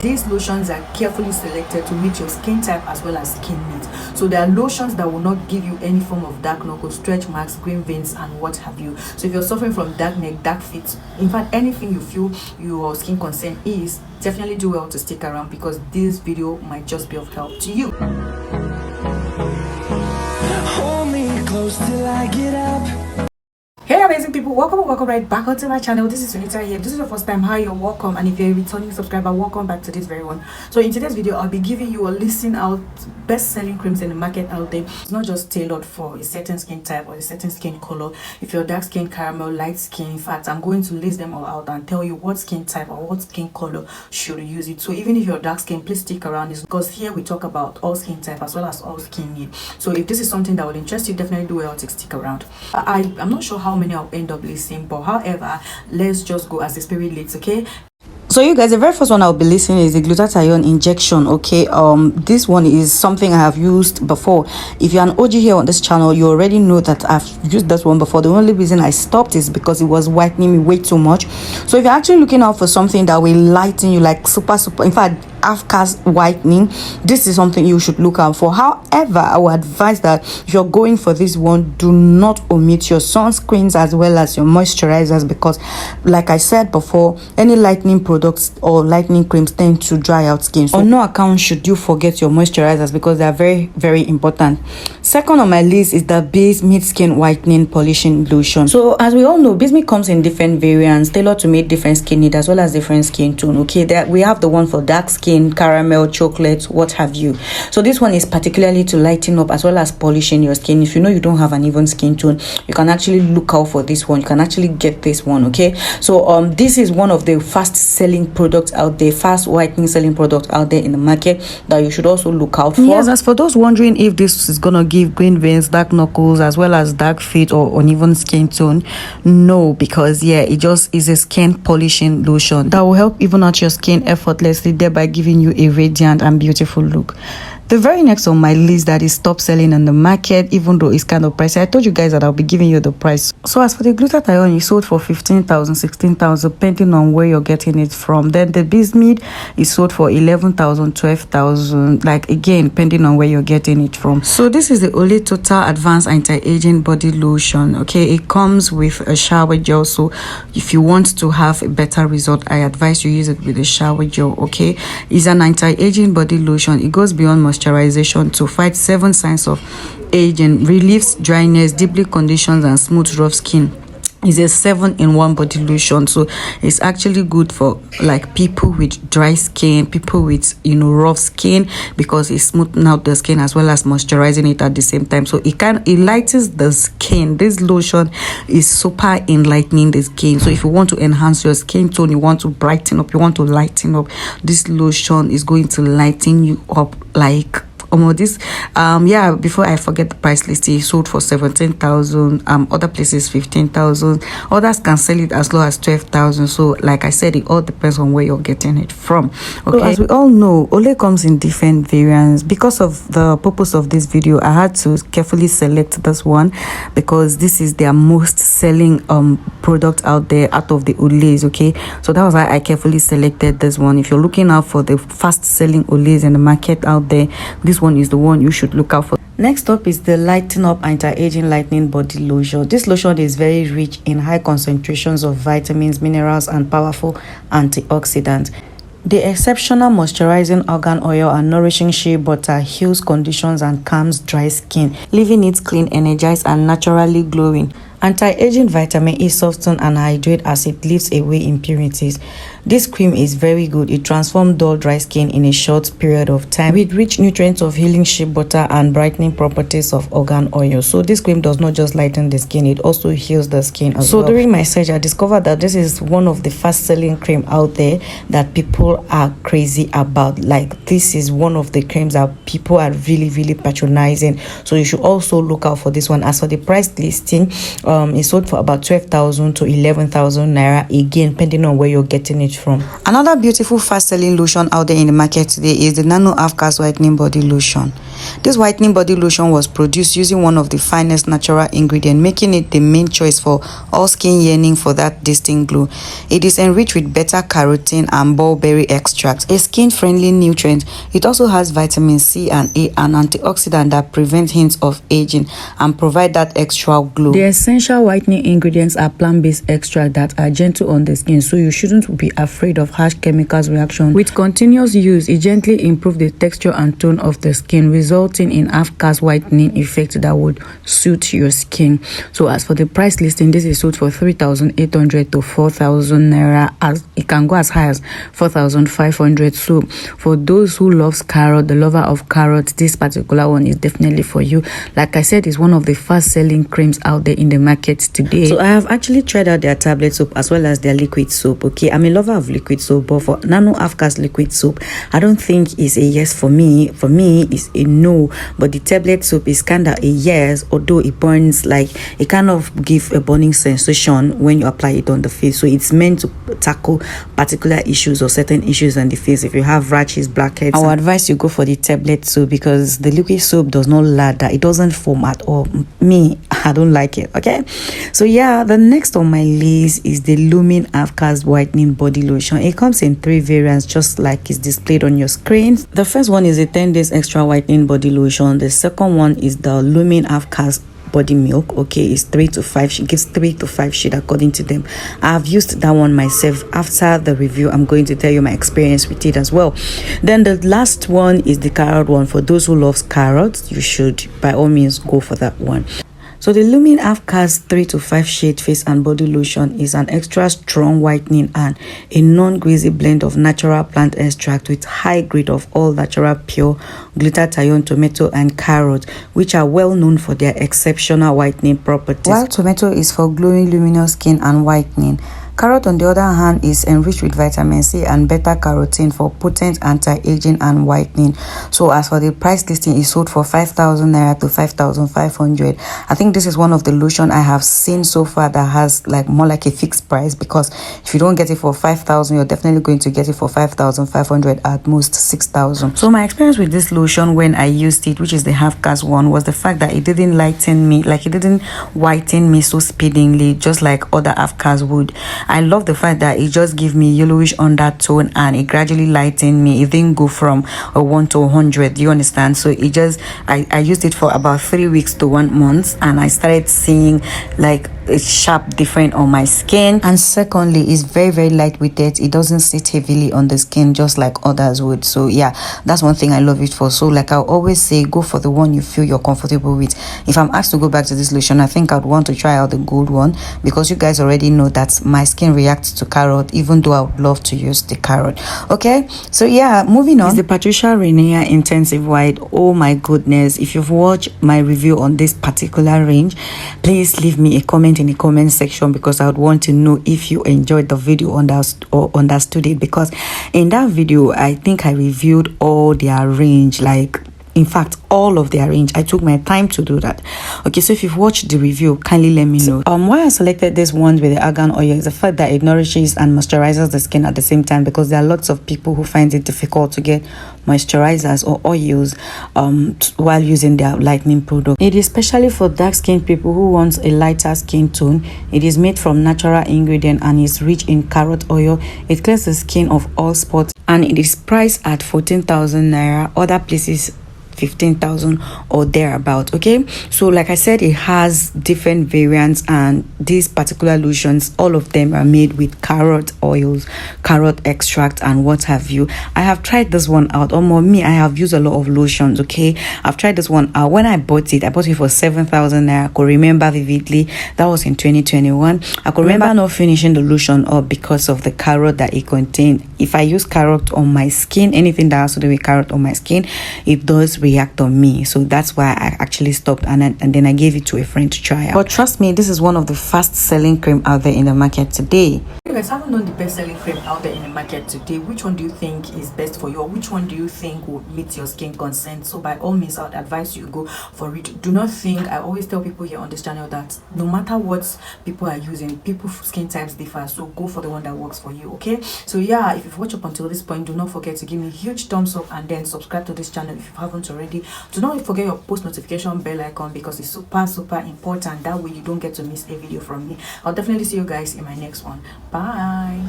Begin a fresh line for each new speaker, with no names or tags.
These lotions are carefully selected to meet your skin type as well as skin needs. So there are lotions that will not give you any form of dark knuckles, stretch marks, green veins, and what have you. So if you're suffering from dark neck, dark feet, in fact anything you feel your skin concern is, definitely do well to stick around, because this video might just be of help to you.
Hold me close till I get up.
Hey amazing people, welcome right back onto my channel. This is Sunita here. If this is your first time, hi, you're welcome, and if you're a returning subscriber, welcome back to this very one. So in today's video, I'll be giving you a listing out best-selling creams in the market out there. It's not just tailored for a certain skin type or a certain skin color. If you're dark skin, caramel, light skin, in fact, I'm going to list them all out and tell you what skin type or what skin color should use it. So even if you're dark skin, please stick around, because here we talk about all skin type as well as all skin need. So if this is something that will interest you, definitely do well to stick around. I'm not sure how many I'll end up listing, but however, let's just go as the spirit leads. Okay,
so you guys, the very first one I'll be listing is the glutathione injection. Okay, this one is something I have used before. If you're an OG here on this channel, you already know that I've used this one before. The only reason I stopped is because it was whitening me way too much. So if you're actually looking out for something that will lighten you, like super, in fact after whitening, this is something you should look out for. However, I would advise that if you're going for this one, do not omit your sunscreens as well as your moisturizers, because like I said before, any lightening products or lightening creams tend to dry out skin. So on no account should you forget your moisturizers, because they are very, very important. Second on my list is the Base Mid Skin Whitening Polishing Lotion. So as we all know, Base Mid comes in different variants tailored to meet different skin needs as well as different skin tone. Okay, that we have the one for dark skin, caramel, chocolate, what have you. So this one is particularly to lighten up as well as polishing your skin. If you know you don't have an even skin tone, you can actually look out for this one. You can actually get this one. Okay, so this is one of the fast selling products out there, fast whitening selling products out there in the market that you should also look out for. Yes, as for those wondering if this is gonna give green veins, dark knuckles, as well as dark feet or uneven skin tone, no, because yeah, it just is a skin polishing lotion that will help even out your skin effortlessly, thereby giving you a radiant and beautiful look. The very next on my list that is top selling on the market, even though it's kind of pricey, I told you guys that I'll be giving you the price. So as for the glutathione, it sold for 15,000, 16,000, depending on where you're getting it from. Then the Base Mid is sold for 11,000, 12,000, like again, depending on where you're getting it from. So this is the only total advanced anti-aging body lotion. Okay, it comes with a shower gel. So if you want to have a better result, I advise you use it with a shower gel. Okay, it's an anti-aging body lotion. It goes beyond moisturization to fight 7 signs of aging, relieves dryness, deeply conditions and smooth rough skin. It's a 7-in-1 body lotion, so it's actually good for like people with dry skin, people with rough skin, because it's smoothing out the skin as well as moisturizing it at the same time. So it lightens the skin. This lotion is super enlightening the skin. So if you want to enhance your skin tone, you want to brighten up, you want to lighten up, this lotion is going to lighten you up like this. Yeah, before I forget the price list, it sold for 17,000, other places 15,000, others can sell it as low as 12,000. So like I said, it all depends on where you're getting it from. Okay, so as we all know, Olay comes in different variants. Because of the purpose of this video, I had to carefully select this one, because this is their most selling product out there out of the Olays. Okay, so that was why I carefully selected this one. If you're looking out for the fast selling Olays in the market out there, this one is the one you should look out for. Next up is the Lighten Up Anti-Aging Lightening Body Lotion. This lotion is very rich in high concentrations of vitamins, minerals, and powerful antioxidants. The exceptional moisturizing argan oil and nourishing shea butter heals conditions and calms dry skin, leaving it clean, energized, and naturally glowing. Anti-aging vitamin E soften and hydrate as it lifts away impurities. This cream is very good. It transforms dull dry skin in a short period of time with rich nutrients of healing shea butter and brightening properties of argan oil. So this cream does not just lighten the skin, it also heals the skin as well. So during my search, I discovered that this is one of the fast selling cream out there that people are crazy about. Like, this is one of the creams that people are really patronizing. So you should also look out for this one. As for the price listing, it sold for about 12,000 to 11,000 naira, again depending on where you're getting it from. Another beautiful fast selling lotion out there in the market today is the Nano Half Cast Whitening Body Lotion. This whitening body lotion was produced using one of the finest natural ingredients, making it the main choice for all skin yearning for that distinct glow. It is enriched with beta carotene and bulberry extract, a skin-friendly nutrient. It also has vitamin C and A, an antioxidant that prevents hints of aging and provide that extra glow. The essential whitening ingredients are plant-based extracts that are gentle on the skin, so you shouldn't be afraid of harsh chemicals reaction. With continuous use, it gently improves the texture and tone of the skin, resulting in half-cast whitening effect that would suit your skin. So as for the price listing, this is sold for 3,800 to 4,000 naira. As it can go as high as 4,500. So for those who loves carrot, the lover of carrot, this particular one is definitely for you. Like I said, it's one of the fast selling creams out there in the market today. So I have actually tried out their tablet soap as well as their liquid soap. Okay, I'm a lover of liquid soap, but for nano half-cast liquid soap, I don't think it's a yes for me. For me, it's a no. But the tablet soap is kind of a yes, although it burns, like it kind of give a burning sensation when you apply it on the face. So it's meant to tackle particular issues or certain issues on the face. If you have rashes, blackheads, I would advise you go for the tablet soap, because the liquid soap does not lather, it doesn't foam at all. Me, I don't like it. Okay, so yeah, the next on my list is the Lumin half-cast whitening body lotion. It comes in 3 variants, just like it's displayed on your screen. The first one is a 10 days extra whitening body lotion. The second one is the Lumin half-cast body milk. Okay, it's 3 to 5. She gives 3 to 5 shades according to them. I've used that one myself. After the review, I'm going to tell you my experience with it as well. Then the last one is the carrot one. For those who loves carrots, you should by all means go for that one. So the Lumin half-cast 3 to 5 shade face and body lotion is an extra strong whitening and a non-greasy blend of natural plant extract with high grade of all natural pure glutathione, tomato and carrot, which are well known for their exceptional whitening properties. While tomato is for glowing luminous skin and whitening, carrot, on the other hand, is enriched with vitamin C and beta carotene for potent anti-aging and whitening. So as for the price listing, is sold for 5,000 naira to 5,500. I think this is one of the lotion I have seen so far that has like more like a fixed price, because if you don't get it for 5,000, you're definitely going to get it for 5,500, at most 6,000. So my experience with this lotion when I used it, which is the half-cast one, was the fact that it didn't lighten me, like it didn't whiten me so speedily, just like other half-cast would. I love the fact that it just gave me yellowish undertone and it gradually lightened me. It didn't go from a 1 to 100. Do you understand? So it just, I used it for about 3 weeks to 1 month, and I started seeing like a sharp difference on my skin. And secondly, it's very lightweighted. It doesn't sit heavily on the skin just like others would. So yeah, that's one thing I love it for. So like I always say, go for the one you feel you're comfortable with. If I'm asked to go back to this lotion, I think I'd want to try out the gold one, because you guys already know that my skin reacts to carrot, even though I would love to use the carrot. Okay, so yeah, moving on is the Patricia Rainier Intensive White. Oh my goodness, if you've watched my review on this particular range, please leave me a comment in the comment section, because I would want to know if you enjoyed the video or understood it, because in that video I think I reviewed all their range, like in fact all of their range. I took my time to do that. Okay, so if you've watched the review, kindly let me know. Why I selected this one with the argan oil is the fact that it nourishes and moisturizes the skin at the same time, because there are lots of people who find it difficult to get moisturizers or oils while using their lightening product. It is especially for dark skinned people who want a lighter skin tone. It is made from natural ingredient and is rich in carrot oil. It clears the skin of all spots, and it is priced at 14,000 naira. Other places 15,000 or thereabout. Okay, so like I said, it has different variants, and these particular lotions, all of them are made with carrot oils, carrot extract and what have you. I have tried this one out. Me, I have used a lot of lotions. Okay, I've tried this one out. When I bought it for 7,000 naira. I could remember vividly. That was in 2021. I could remember not finishing the lotion up because of the carrot that it contained. If I use carrot on my skin, anything that has to do with carrot on my skin, it does react on me. So that's why I actually stopped, and then I gave it to a friend to try out. But trust me, this is one of the fast selling cream out there in the market today.
You guys haven't known the best selling cream out there in the market today. Which one do you think is best for you, or which one do you think will meet your skin consent? So by all means, I would advise you go for it. Do not think, I always tell people here on this channel that no matter what people are using, people's skin types differ, so go for the one that works for you. Okay, so yeah, if you've watched up until this point, do not forget to give me a huge thumbs up and then subscribe to this channel if you haven't not already, do not forget your post notification bell icon, because it's super important. That way you don't get to miss a video from me. I'll definitely see you guys in my next one. Bye.